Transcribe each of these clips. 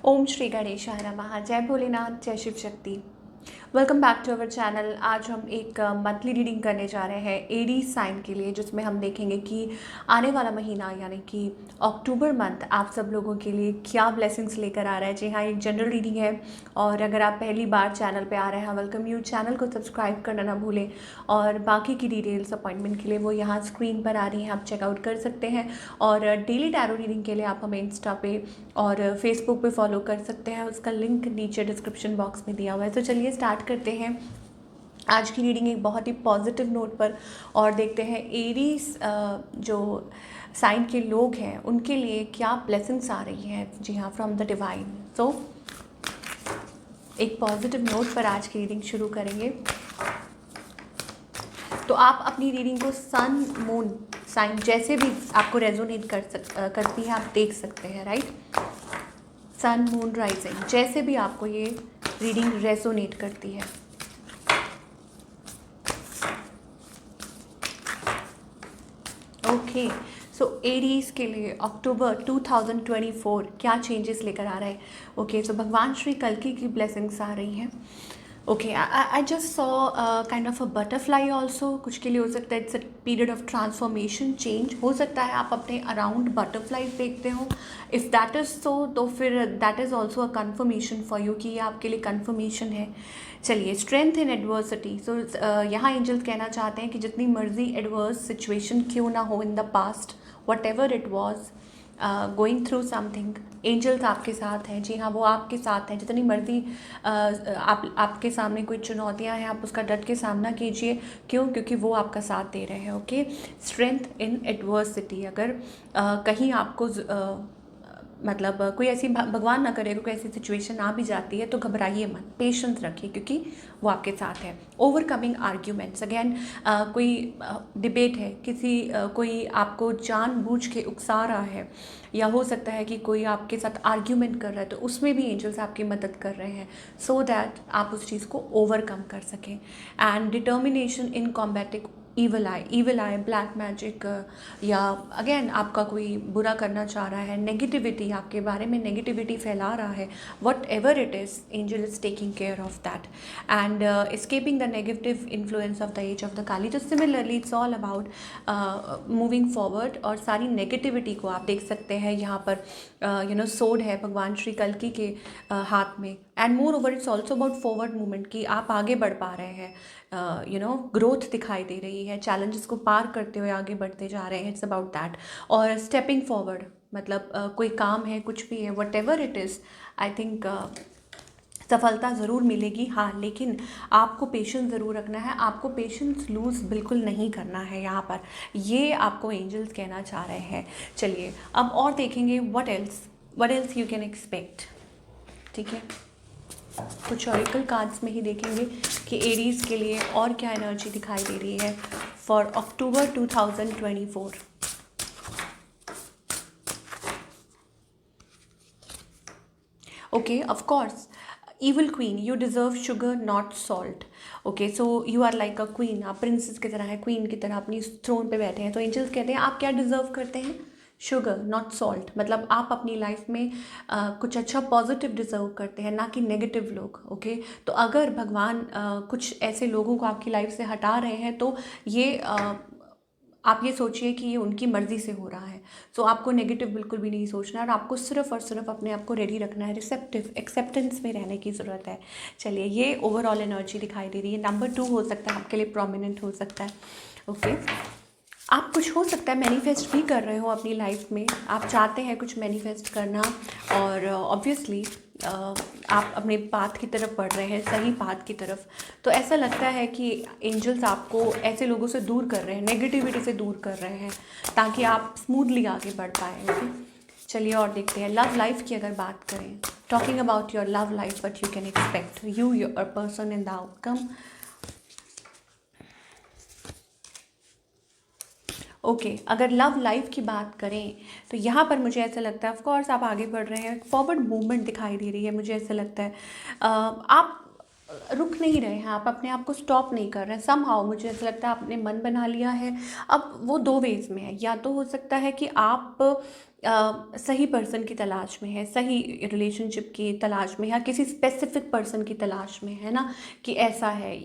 ओम श्री गणेशाय नमः। जय भोलेनाथ, जय Shiv Shakti. Welcome back to our channel. आज हम एक मंथली रीडिंग करने जा रहे हैं एरीज साइन के लिए, जिसमें हम देखेंगे कि आने वाला महीना यानी कि अक्टूबर मंथ आप सब लोगों के लिए क्या ब्लेसिंग्स लेकर आ रहा है। जी हाँ, एक जनरल रीडिंग है और अगर आप पहली बार चैनल पे आ रहे हैं, वेलकम यू। चैनल को सब्सक्राइब करना ना भूलें और बाकी की डिटेल्स अपॉइंटमेंट के लिए वो यहाँ स्क्रीन पर आ रही हैं, आप चेकआउट कर सकते हैं। और डेली टैरो रीडिंग के लिए आप हमें इंस्टा पे और फेसबुक पे फॉलो कर सकते हैं, उसका लिंक नीचे डिस्क्रिप्शन बॉक्स में दिया हुआ है। तो चलिए स्टार्ट करते हैं आज की रीडिंग एक बहुत ही पॉजिटिव नोट पर, और देखते हैं एरीज जो साइन के लोग हैं उनके लिए क्या ब्लेसिंग्स आ रही हैं। जी हाँ, फ्रॉम द डिवाइन। तो एक पॉजिटिव नोट पर आज की रीडिंग शुरू करेंगे। तो आप अपनी रीडिंग को सन मून साइन जैसे भी आपको रेजोनेट करती है आप देख सकते हैं, राइट। सन मून राइजिंग जैसे भी आपको ये रीडिंग रेजोनेट करती है। ओके, सो एरीज के लिए अक्टूबर 2024 क्या चेंजेस लेकर आ रहा है। ओके, सो भगवान श्री कल्कि की ब्लेसिंग्स आ रही हैं। Okay, I just saw kind of a butterfly also. कुछ के लिए हो सकता है it's a period of transformation, change हो सकता है। आप अपने अराउंड बटरफ्लाईज देखते हो। इफ़ दैट इज़ सो, तो फिर that is also a conformation for you कि ये आपके लिए कन्फर्मेशन है। चलिए, स्ट्रेंथ इन एडवर्सिटी। सो यहाँ एंजल्स कहना चाहते हैं कि जितनी मर्जी एडवर्स सिचुएशन क्यों ना हो in the past, whatever it was going through something, angels आपके साथ हैं। जी हाँ, वो आपके साथ हैं। जितनी मर्जी आपके सामने कोई चुनौतियां हैं, आप उसका डट के सामना कीजिए। क्यों? क्योंकि वो आपका साथ दे रहे हैं। Okay, strength in adversity. अगर कहीं आपको मतलब कोई ऐसी भगवान ना करे कोई ऐसी सिचुएशन आ भी जाती है तो घबराइए मत, पेशेंस रखिए क्योंकि वो आपके साथ है। ओवरकमिंग आर्ग्यूमेंट्स, अगेन कोई डिबेट है, कोई आपको जानबूझ के उकसा रहा है, या हो सकता है कि कोई आपके साथ आर्ग्यूमेंट कर रहा है, तो उसमें भी एंजल्स आपकी मदद कर रहे हैं सो दैट आप उस चीज़ को ओवरकम कर सकें। And determination in combating evil I, black magic, या अगेन आपका कोई बुरा करना चाह रहा है, नेगेटिविटी आपके बारे में नेगेटिविटी फैला रहा है, whatever it is, angel is taking care of that and escaping the negative influence of the age of the Kali. तो similarly it's all about moving forward, और सारी नेगेटिविटी को आप देख सकते हैं यहाँ पर। सोड है भगवान श्री कल्कि के हाथ में, and more over it's also about forward movement कि आप आगे बढ़ पा रहे हैं। ग्रोथ दिखाई दे रही है, चैलेंजेस को पार करते हुए आगे बढ़ते जा रहे हैं। It's about that. और स्टेपिंग फॉरवर्ड मतलब कोई काम है, कुछ भी है, whatever it is, I think सफलता ज़रूर मिलेगी। हाँ, लेकिन आपको पेशेंस ज़रूर रखना है, आपको पेशेंस लूज़ बिल्कुल नहीं करना है। यहाँ पर ये आपको एंजल्स कहना चाह रहे हैं। चलिए अब और देखेंगे what else you can expect. ठीक है, कुछ ऑरिकल कार्ड्स में ही देखेंगे कि एरीज के लिए और क्या एनर्जी दिखाई दे रही है for October 2024। Okay, of course, evil queen, you deserve sugar not salt. Okay, so you are like a queen, आप प्रिंसेस की तरह है, क्वीन की तरह अपनी थ्रोन पे बैठे हैं। तो एंजल्स कहते हैं आप क्या डिजर्व करते हैं? Sugar not salt. मतलब आप अपनी लाइफ में कुछ अच्छा पॉजिटिव डिजर्व करते हैं, ना कि नेगेटिव लोग। ओके, तो अगर भगवान कुछ ऐसे लोगों को आपकी लाइफ से हटा रहे हैं तो ये आप ये सोचिए कि ये उनकी मर्ज़ी से हो रहा है। सो आपको नेगेटिव बिल्कुल भी नहीं सोचना है, और आपको सिर्फ और सिर्फ अपने आप को रेडी रखना है, रिसेप्टिव एक्सेप्टेंस में रहने की ज़रूरत है। चलिए, ये ओवरऑल एनर्जी दिखाई दे रही है। नंबर 2 हो सकता है आपके लिए प्रोमिनेंट हो सकता है। ओके, आप कुछ हो सकता है मैनिफेस्ट भी कर रहे हो अपनी लाइफ में, आप चाहते हैं कुछ मैनिफेस्ट करना, और ऑब्वियसली आप अपने पाथ की तरफ बढ़ रहे हैं, सही पाथ की तरफ। तो ऐसा लगता है कि एंजल्स आपको ऐसे लोगों से दूर कर रहे हैं, नेगेटिविटी से दूर कर रहे हैं, ताकि आप स्मूथली आगे बढ़ पाएँ। ओके, चलिए और देखते हैं लव लाइफ की अगर बात करें। Talking about your love life, what you can expect, you your person in the outcome. Okay, अगर लव लाइफ की बात करें तो यहाँ पर मुझे ऐसा लगता है, ऑफ कोर्स आप आगे बढ़ रहे हैं, फॉरवर्ड मूवमेंट दिखाई दे रही है। मुझे ऐसा लगता है आप रुक नहीं रहे हैं, आप अपने आप को स्टॉप नहीं कर रहे हैं। समहाउ मुझे ऐसा लगता है आपने मन बना लिया है। अब वो दो वेज में है, या तो हो सकता है कि आप सही पर्सन की तलाश में है, सही रिलेशनशिप की तलाश में, या किसी स्पेसिफिक पर्सन की तलाश में है ना, कि ऐसा है,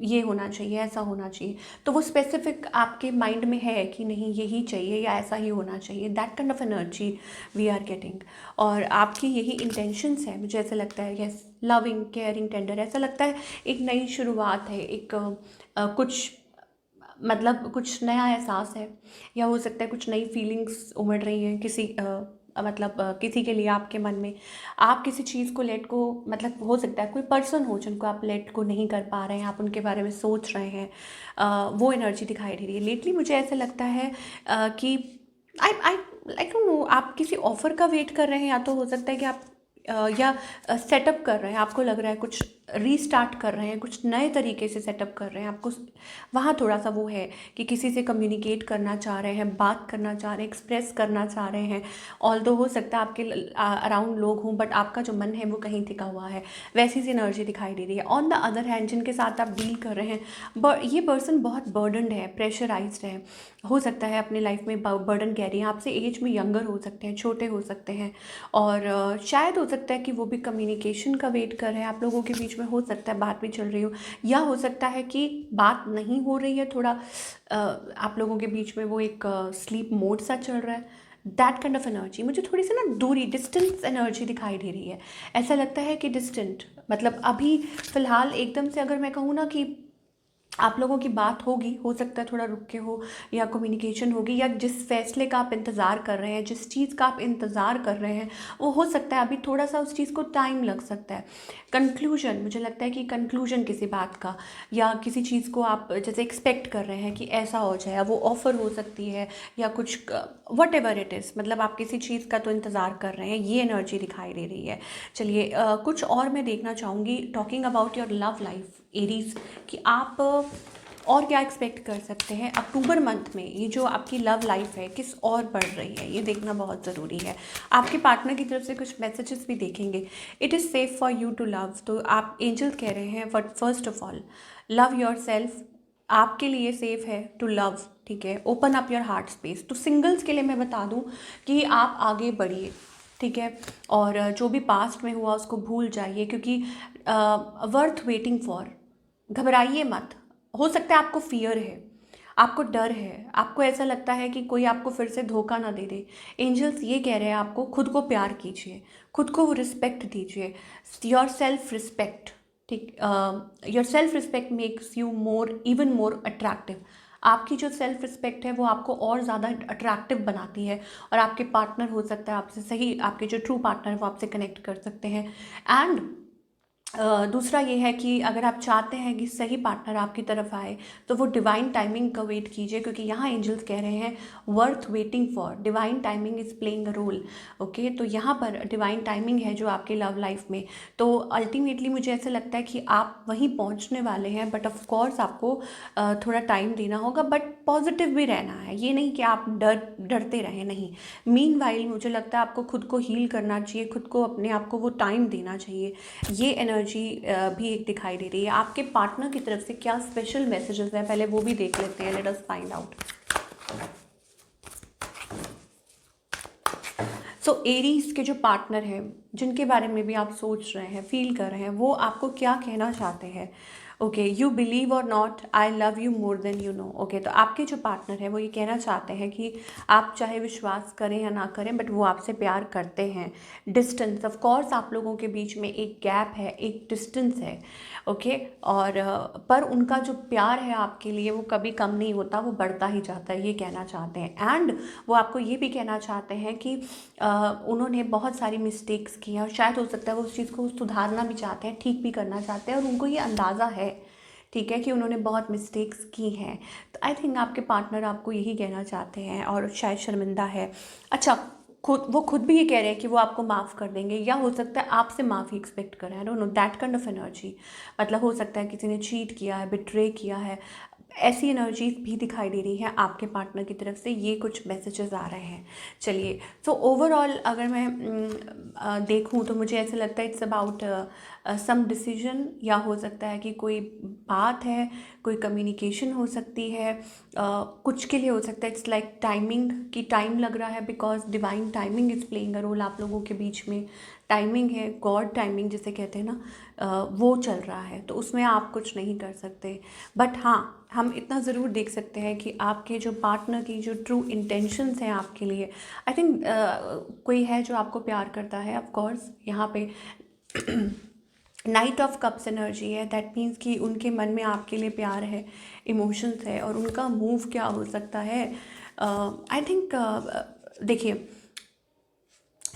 ये होना चाहिए, ऐसा होना चाहिए। तो वो स्पेसिफिक आपके माइंड में है कि नहीं यही चाहिए या ऐसा ही होना चाहिए, that kind of energy we are getting. और आपकी यही इंटेंशंस है, मुझे ऐसा लगता है, यस, लविंग, केयरिंग, टेंडर, ऐसा लगता है एक नई शुरुआत है, एक कुछ मतलब कुछ नया एहसास है, या हो सकता है कुछ नई फीलिंग्स उमड़ रही हैं किसी मतलब किसी के लिए आपके मन में। आप किसी चीज़ को लेट को, मतलब हो सकता है कोई पर्सन हो जिनको आप लेट को नहीं कर पा रहे हैं, आप उनके बारे में सोच रहे हैं, वो एनर्जी दिखाई दे रही है लेटली। मुझे ऐसा लगता है कि आई आई आई डोंट नो, आप किसी ऑफ़र का वेट कर रहे हैं, या तो हो सकता है कि आप या सेटअप कर रहे हैं, आपको लग रहा है कुछ रीस्टार्ट कर रहे हैं, कुछ नए तरीके से सेटअप कर रहे हैं आपको। वहाँ थोड़ा सा वो है कि किसी से कम्युनिकेट करना चाह रहे हैं, बात करना चाह रहे हैं, एक्सप्रेस करना चाह रहे हैं। ऑल्दो हो सकता है आपके अराउंड लोग हों, बट आपका जो मन है वो कहीं टिका हुआ है, वैसी सी एनर्जी दिखाई दे रही है। ऑन द अदर हैंड, जिनके साथ आप डील कर रहे हैं, ये पर्सन बहुत बर्डनड है, प्रेशराइज्ड है, हो सकता है अपनी लाइफ में बर्डन कैरी है, आपसे एज में यंगर हो सकते हैं, छोटे हो सकते हैं, और शायद हो सकता है कि वो भी कम्युनिकेशन का वेट कर रहे हैं, आप लोगों के बीच में हो सकता है बात भी चल रही हो, या हो सकता है कि बात नहीं हो रही है, थोड़ा आप लोगों के बीच में वो एक स्लीप मोड सा चल रहा है, दैट काइंड ऑफ एनर्जी। मुझे थोड़ी सी ना दूरी, डिस्टेंस एनर्जी दिखाई दे रही है। ऐसा लगता है कि डिस्टेंट, मतलब अभी फ़िलहाल एकदम से अगर मैं कहूँ ना कि आप लोगों की बात होगी, हो सकता है थोड़ा रुक के हो, या कम्युनिकेशन होगी, या जिस फैसले का आप इंतज़ार कर रहे हैं, जिस चीज़ का आप इंतज़ार कर रहे हैं, वो हो सकता है अभी थोड़ा सा उस चीज़ को टाइम लग सकता है। कंक्लूजन, मुझे लगता है कि कंक्लूजन किसी बात का, या किसी चीज़ को आप जैसे एक्सपेक्ट कर रहे हैं कि ऐसा हो जाए, वो ऑफ़र हो सकती है, या कुछ वट एवर इट इज़, मतलब आप किसी चीज़ का तो इंतज़ार कर रहे हैं, ये एनर्जी दिखाई दे रही है। चलिए कुछ और मैं देखना चाहूँगी, talking about your love life Aries, कि आप और क्या एक्सपेक्ट कर सकते हैं अक्टूबर मंथ में। ये जो आपकी लव लाइफ है किस और बढ़ रही है, ये देखना बहुत ज़रूरी है। आपके पार्टनर की तरफ से कुछ मैसेजेस भी देखेंगे। It is safe for you to love, तो आप एंजल कह रहे हैं first of all love yourself, आपके लिए सेफ़ है टू लव, ठीक है। Open up your heart space, तो सिंगल्स के लिए मैं बता दूं कि आप आगे बढ़िए, ठीक है, और जो भी पास्ट में हुआ उसको भूल जाइए, क्योंकि वर्थ वेटिंग फॉर, घबराइए मत। हो सकता है आपको फियर है, आपको डर है, आपको ऐसा लगता है कि कोई आपको फिर से धोखा ना दे दे। एंजल्स ये कह रहे हैं आपको खुद को प्यार कीजिए, खुद को वो रिस्पेक्ट दीजिए, योर सेल्फ रिस्पेक्ट, ठीक। Your self respect makes you more, even more attractive. आपकी जो सेल्फ रिस्पेक्ट है वो आपको और ज़्यादा अट्रैक्टिव बनाती है, और आपके पार्टनर हो सकता है आपसे सही, आपके जो ट्रू पार्टनर है वो आपसे कनेक्ट कर सकते हैं। एंड दूसरा ये है कि अगर आप चाहते हैं कि सही पार्टनर आपकी तरफ आए, तो वो डिवाइन टाइमिंग का वेट कीजिए, क्योंकि यहाँ एंजल्स कह रहे हैं worth waiting for, divine timing is playing a role. Okay, तो यहाँ पर डिवाइन टाइमिंग है जो आपके लव लाइफ में, तो अल्टीमेटली मुझे ऐसा लगता है कि आप वहीं पहुँचने वाले हैं, बट ऑफ कोर्स आपको थोड़ा टाइम देना होगा, बट पॉजिटिव भी रहना है। ये नहीं कि आप डरते रहें, नहीं। मीन वाइल मुझे लगता है आपको खुद को हील करना चाहिए, खुद को अपने आप को वो टाइम देना चाहिए। ये एनर्जी भी एक दिखाई दे रही है। आपके पार्टनर की तरफ से क्या स्पेशल मैसेजेस हैं, पहले वो भी देख लेते हैं, लेट अस फाइंड आउट। सो एरीज के जो पार्टनर हैं, जिनके बारे में भी आप सोच रहे हैं, फील कर रहे हैं, वो आपको क्या कहना चाहते हैं। ओके, यू बिलीव और not, I love you more than you know. Okay, तो आपके जो पार्टनर है वो ये कहना चाहते हैं कि आप चाहे विश्वास करें या ना करें, बट वो आपसे प्यार करते हैं। डिस्टेंस, ऑफ कोर्स आप लोगों के बीच में एक गैप है, एक डिस्टेंस है, ओके, और पर उनका जो प्यार है आपके लिए वो कभी कम नहीं होता, वो बढ़ता ही जाता है, ये कहना चाहते हैं। एंड वो आपको ये भी कहना चाहते हैं कि उन्होंने बहुत सारी मिस्टेक्स की हैं, और शायद हो सकता है वो उस चीज़ को सुधारना भी चाहते हैं, ठीक भी करना चाहते हैं, और उनको ये अंदाज़ा है, ठीक है, कि उन्होंने बहुत मिस्टेक्स की हैं। तो आई थिंक आपके पार्टनर आपको यही कहना चाहते हैं, और शायद शर्मिंदा है। अच्छा, वो खुद भी ये कह रहे हैं कि वो आपको माफ़ कर देंगे, या हो सकता है आपसे माफ़ी एक्सपेक्ट कर रहे हैं। I don't know, that kind of energy. मतलब हो सकता है किसी ने चीट किया है, बिट्रे किया है, ऐसी एनर्जीज भी दिखाई दे रही हैं आपके पार्टनर की तरफ से, ये कुछ मैसेजेस आ रहे हैं। चलिए, तो ओवरऑल अगर मैं देखूं तो मुझे ऐसा लगता है इट्स अबाउट सम डिसीजन, या हो सकता है कि कोई बात है, कोई कम्युनिकेशन हो सकती है, कुछ के लिए हो सकता है इट्स लाइक टाइमिंग की टाइम लग रहा है, because divine timing is playing a role आप लोगों के बीच में। टाइमिंग है, गॉड टाइमिंग जिसे कहते हैं ना, वो चल रहा है, तो उसमें आप कुछ नहीं कर सकते। बट हाँ, हम इतना ज़रूर देख सकते हैं कि आपके जो पार्टनर की जो ट्रू इंटेंशंस हैं आपके लिए, आई थिंक कोई है जो आपको प्यार करता है। ऑफ कोर्स यहाँ पे नाइट ऑफ कप्स एनर्जी है, दैट मीन्स कि उनके मन में आपके लिए प्यार है, इमोशंस है, और उनका मूव क्या हो सकता है, आई थिंक देखिए,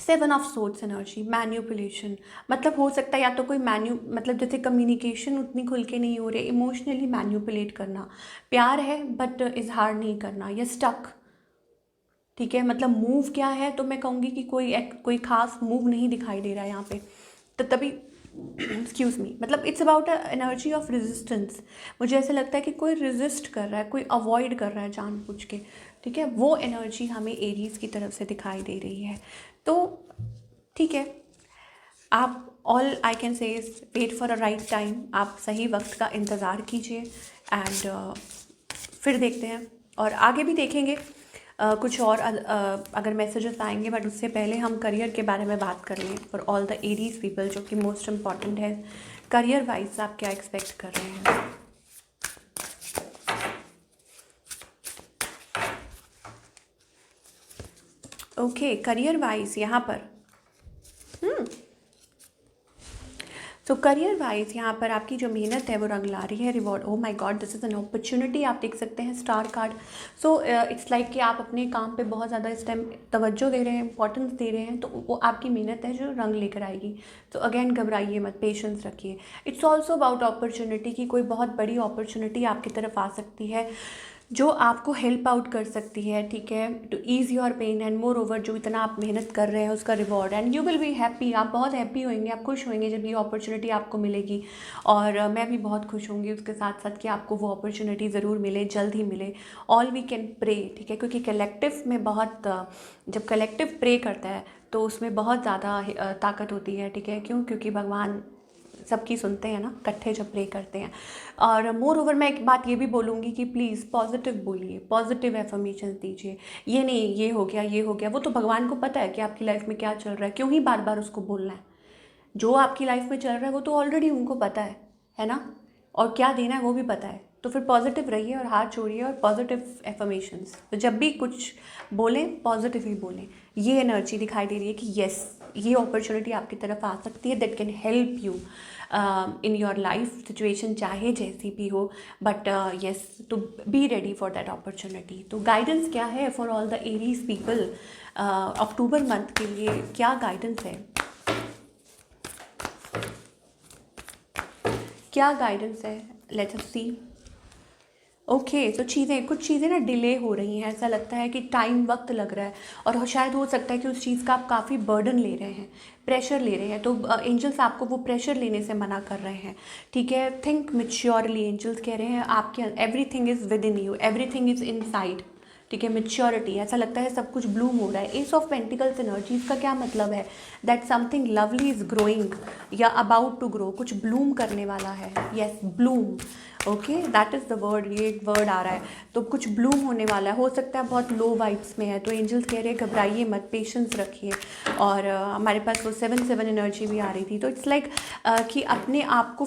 7 ऑफ सोर्ड्स एनर्जी, मैन्युपुलेशन, मतलब हो सकता है या तो कोई मतलब जैसे कम्युनिकेशन उतनी खुल के नहीं हो रही, इमोशनली मैन्युपुलेट करना, प्यार है बट इजहार नहीं करना, या स्टक। ठीक है, मतलब मूव क्या है, तो मैं कहूँगी कि कोई खास मूव नहीं दिखाई दे रहा है यहाँ पे, तो तभी एक्सक्यूज मी, मतलब it's about a energy of resistance. मुझे ऐसा लगता है कि कोई रेजिस्ट कर रहा है, कोई अवॉइड कर रहा है जानबूझ के। ठीक है, वो एनर्जी हमें एरीज की तरफ से दिखाई दे रही है। तो ठीक है, आप, all I can say is wait for a right time, आप सही वक्त का इंतज़ार कीजिए, एंड फिर देखते हैं और आगे भी देखेंगे कुछ और अगर मैसेजेस आएंगे, बट उससे पहले हम करियर के बारे में बात कर लें for all the Aries people, जो कि मोस्ट इम्पॉर्टेंट है। करियर वाइज आप क्या एक्सपेक्ट कर रहे हैं? ओके, करियर वाइज यहाँ पर तो करियर वाइज यहाँ पर आपकी जो मेहनत है वो रंग ला रही है, reward, oh my God, this is an opportunity, आप देख सकते हैं star card. So it's like कि आप अपने काम पे बहुत ज़्यादा इस टाइम तवज्जो दे रहे हैं, इंपॉर्टेंस दे रहे हैं, तो वो आपकी मेहनत है जो रंग लेकर आएगी। तो अगेन घबराइए मत, पेशेंस रखिए। इट्स ऑल्सो अबाउट अपॉर्चुनिटी की कोई बहुत बड़ी अपॉर्चुनिटी आपकी तरफ आ सकती है जो आपको हेल्प आउट कर सकती है। ठीक है, to ease your pain, and more over जो इतना आप मेहनत कर रहे हैं उसका reward, and you will be happy, आप बहुत हैप्पी होंगे, आप खुश होंगे जब ये अपॉर्चुनिटी आपको मिलेगी। और मैं भी बहुत खुश होंगी उसके साथ साथ कि आपको वो अपॉर्चुनिटी ज़रूर मिले, जल्द ही मिले। ऑल वी कैन प्रे, ठीक है, क्योंकि कलेक्टिव में बहुत जब कलेक्टिव प्रे करता है तो उसमें बहुत ज़्यादा ताकत होती है। ठीक है, क्यों? क्योंकि भगवान सबकी सुनते हैं ना, इकट्ठे जब प्रे करते हैं। और मोर ओवर मैं एक बात ये भी बोलूँगी कि प्लीज़ पॉजिटिव बोलिए, पॉजिटिव एफर्मेशन दीजिए। ये नहीं ये हो गया, ये हो गया, वो तो भगवान को पता है कि आपकी लाइफ में क्या चल रहा है, क्यों ही बार बार उसको बोलना है। जो आपकी लाइफ में चल रहा है वो तो ऑलरेडी उनको पता है ना, और क्या देना है वो भी पता है। तो फिर पॉजिटिव रहिए और हाथ छोड़िए, और पॉजिटिव एफर्मेशंस, तो जब भी कुछ बोलें पॉजिटिव ही बोलें। ये एनर्जी दिखाई दे रही है कि येस, ये अपॉर्चुनिटी आपकी तरफ आ सकती है, that can help you in your life situation, चाहे जैसी भी हो, but yes, to be ready for that opportunity. तो गाइडेंस क्या है for all the Aries people October month के लिए, क्या गाइडेंस है, क्या गाइडेंस है? Let's us C. ओके, तो कुछ चीज़ें ना डिले हो रही हैं, ऐसा लगता है कि टाइम, वक्त लग रहा है, और शायद हो सकता है कि उस चीज़ का आप काफ़ी बर्डन ले रहे हैं, प्रेशर ले रहे हैं, तो एंजल्स आपको वो प्रेशर लेने से मना कर रहे हैं। ठीक है, थिंक मेच्योरली, एंजल्स कह रहे हैं आपके everything is with in you, everything is inside. ठीक है, मेच्योरिटी, ऐसा लगता है सब कुछ ब्लूम हो रहा है। एस ऑफ पेंटिकल्स एनर्जी, इसका क्या मतलब है? That something lovely is growing, या अबाउट टू ग्रो, कुछ ब्लूम करने वाला है। Yes, Bloom, okay, that is the word, ये एक वर्ड आ रहा है। तो कुछ ब्लूम होने वाला है, हो सकता है बहुत लो वाइब्स में है, तो एंजल्स कह रहे हैं घबराइए मत, पेशेंस रखिए। और हमारे पास वो 7-7 एनर्जी भी आ रही थी, तो इट्स लाइक कि अपने आप को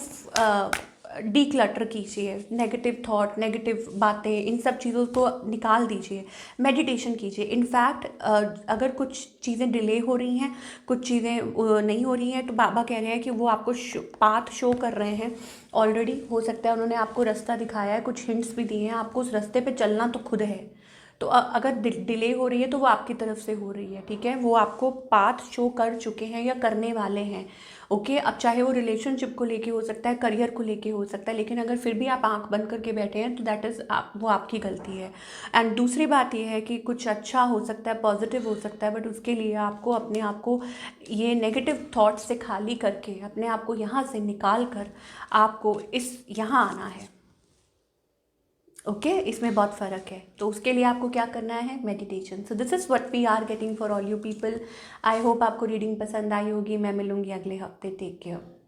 डीक्लटर कीजिए, नेगेटिव थॉट, नेगेटिव बातें, इन सब चीज़ों को निकाल दीजिए, मेडिटेशन कीजिए। इनफैक्ट अगर कुछ चीज़ें डिले हो रही हैं, कुछ चीज़ें नहीं हो रही हैं, तो बाबा कह रहे हैं कि वो आपको पाथ शो कर रहे हैं ऑलरेडी। हो सकता है उन्होंने आपको रास्ता दिखाया है, कुछ हिंट्स भी दिए हैं, आपको उस रास्ते पे चलना तो खुद है। तो अगर डिले हो रही है तो वो आपकी तरफ से हो रही है। ठीक है, वो आपको पाथ शो कर चुके हैं या करने वाले हैं। ओके, अब चाहे वो रिलेशनशिप को लेके हो सकता है, करियर को लेके हो सकता है, लेकिन अगर फिर भी आप आंख बंद करके बैठे हैं तो दैट इज़ वो आपकी गलती है। एंड दूसरी बात ये है कि कुछ अच्छा हो सकता है, पॉजिटिव हो सकता है, बट उसके लिए आपको अपने आप को ये नेगेटिव थॉट्स से खाली करके, अपने आप को यहाँ से निकाल कर आपको यहाँ आना है। ओके इसमें बहुत फ़र्क है, तो उसके लिए आपको क्या करना है, meditation. So this is what we are getting for all you people. I hope आपको रीडिंग पसंद आई होगी। मैं मिलूंगी अगले हफ्ते। Take care.